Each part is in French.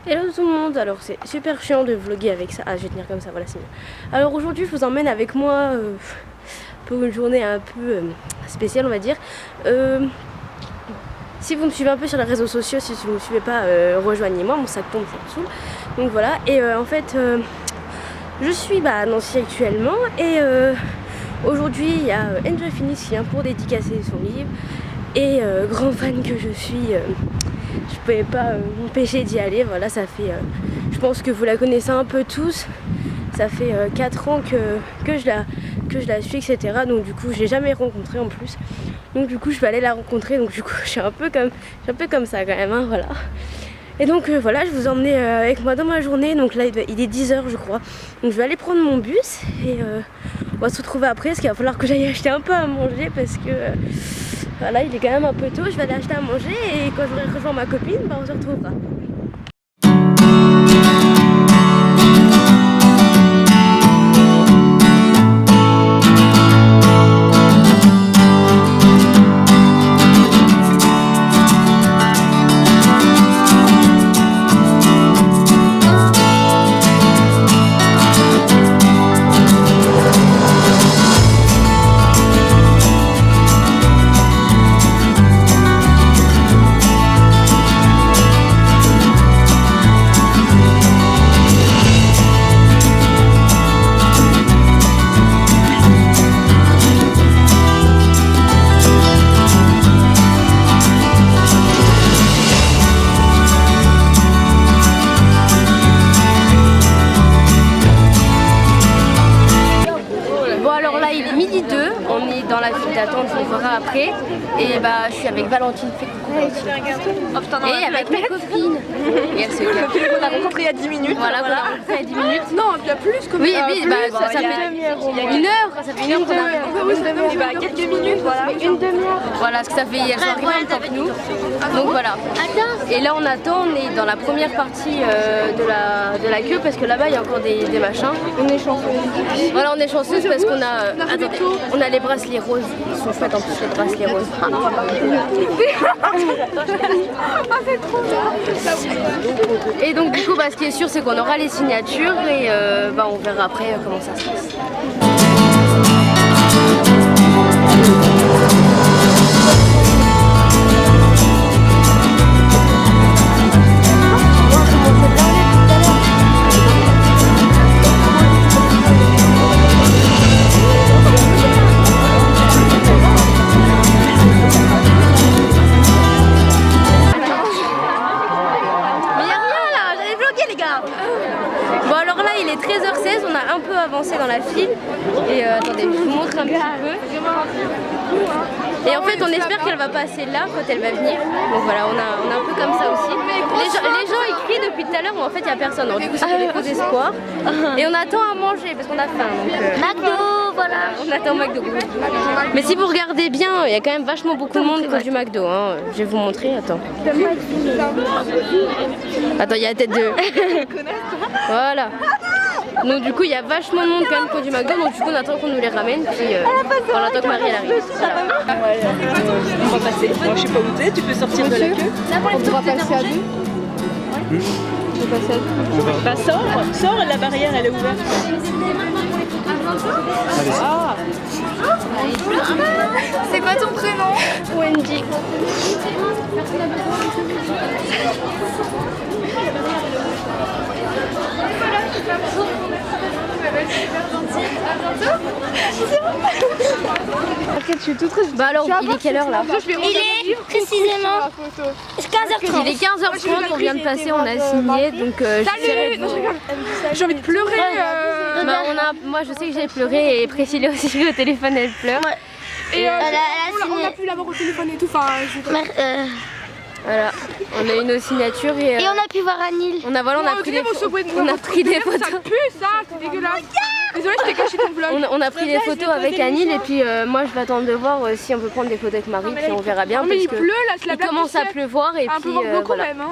Hello tout le monde, alors c'est super chiant de vlogger avec ça, je vais tenir comme ça, voilà c'est mieux. Alors aujourd'hui je vous emmène avec moi pour une journée un peu spéciale on va dire. Si vous me suivez un peu sur les réseaux sociaux, si vous ne me suivez pas, rejoignez-moi, mon sac tombe, ça me saoule. Donc voilà, et en fait je suis à Nancy actuellement et aujourd'hui il y a Enjoy Phoenix qui vient pour dédicacer son livre. Et grand fan que je suis, je pouvais pas m'empêcher d'y aller. Voilà, ça fait, je pense que vous la connaissez un peu tous. Ça fait 4 ans que je la suis, etc. Donc du coup, je l'ai jamais rencontrée en plus. Donc du coup, je vais aller la rencontrer. Donc du coup, je suis un peu comme ça quand même, hein, voilà. Et donc voilà, je vous emmenais avec moi dans ma journée. Donc là, il est 10 h je crois. Donc je vais aller prendre mon bus et on va se retrouver après. Parce qu'il va falloir que j'aille acheter un peu à manger parce que voilà, il est quand même un peu tôt. Je vais aller acheter à manger et quand j'aurai rejoint ma copine, bah, on se retrouvera. Dans la file d'attente, on verra après. Et bah, je suis avec Valentine. Et avec mes copines. Et elle se calme. On a rencontré il y a 10 minutes. Voilà, on a rencontré il y a 10 minutes. Non, il y a plus comme oui, ça. Oui, bah, ça fait une heure. Ça fait une heure qu'on a rencontré. Quelques minutes, voilà. Une demi-heure. Voilà, parce que ça fait hier soir en même temps que nous. Donc voilà. Et là, on attend, on est dans la première partie de la queue parce que là-bas, il y a encore des machins. On est chanceuse. Voilà, on est chanceuse parce qu'on a. Attendez, on a les bracelets roses. Ils sont chouettes en plus, les bracelets roses. Et donc du coup, bah, ce qui est sûr, c'est qu'on aura les signatures et bah, on verra après comment ça se passe. Bon alors là il est 13h16, on a un peu avancé dans la file et attendez je vous montre un petit peu. Et en fait on espère qu'elle va passer là quand elle va venir. Donc voilà, on a un peu comme ça aussi. Les gens ils crient depuis tout à l'heure mais en fait il n'y a personne. Donc, du coup c'est des faux espoirs. Et on attend à manger parce qu'on a faim. Donc, McDo, voilà. On attend McDo. Mais si vous regardez bien, il y a quand même vachement beaucoup de monde qui du McDo. Hein. Je vais vous montrer, attends. Attends, il y a la tête de... Voilà. Donc du coup il y a vachement de monde quand même qui du McDo. Donc du coup on attend qu'on nous les ramène. Puis on attend que Marie elle arrive. Voilà. On va passer. Moi je sais pas où t'es, tu peux sortir de la queue. On pourra passer à deux. Bah sors, la barrière elle est ouverte. Ah. C'est quoi ton prénom? Wendy. Bah alors, il est quelle heure là? Il est précisément 15h30. Il est 15h30, on vient de passer, on a signé, donc J'ai envie de pleurer. Bah, moi je sais que j'ai pleuré et Priscilla aussi au téléphone elle pleure. Ouais. Et on a pu l'avoir au téléphone et tout. Enfin, voilà, on a eu nos signatures et on a pu voir Anil. On a pris des photos. Ça pue ça, c'est dégueulasse. Désolée, je t'ai caché ton vlog. On a pris des photos avec Anil et puis moi je vais attendre de voir si on peut prendre des photos avec Marie puis on verra bien. Non mais parce il pleut là, c'est la il commence à pleuvoir et puis beaucoup voilà. même.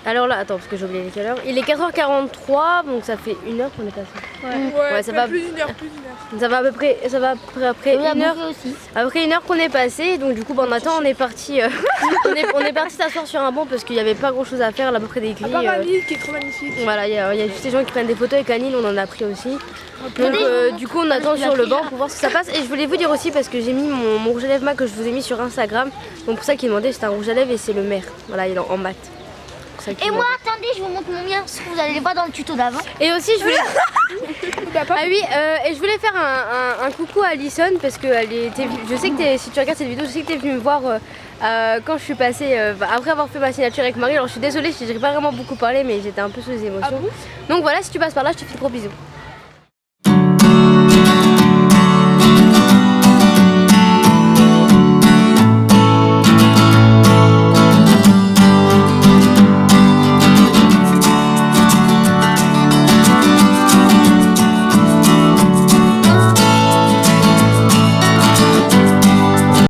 Alors là, attends, parce que j'ai oublié quelle heure. Il est 4h43, donc ça fait 1 heure qu'on est passé. Ouais, ça va. plus d'une heure. Ça va à peu près, après Et on a 1 heure. bouffé aussi. Après 1 heure qu'on est passé, donc du coup pendant temps on est parti, on est parti s'asseoir sur un banc parce qu'il n'y avait pas grand chose à faire là, à peu près des À grilles. part Anil qui est trop magnifique. Voilà, il y a juste des gens qui prennent des photos avec Anil, on en a pris aussi. Donc du coup on attend sur le banc pour voir si ça passe. Et je voulais vous dire aussi parce que j'ai mis mon rouge à lèvres mat que je vous ai mis sur Instagram. Donc pour ça qu'il demandait c'est un rouge à lèvres et c'est le maire. Voilà, il est en mat. Et moi, attendez, je vous montre mon mien, parce que vous allez le voir dans le tuto d'avant. Et aussi je voulais... Ah oui, et je voulais faire un coucou à Alison parce que je sais que si tu regardes cette vidéo, je sais que tu es venue me voir quand je suis passée, après avoir fait ma signature avec Marie. Alors je suis désolée, je n'ai pas vraiment beaucoup parlé mais j'étais un peu sous les émotions. Donc voilà, si tu passes par là, je te fais de gros bisous.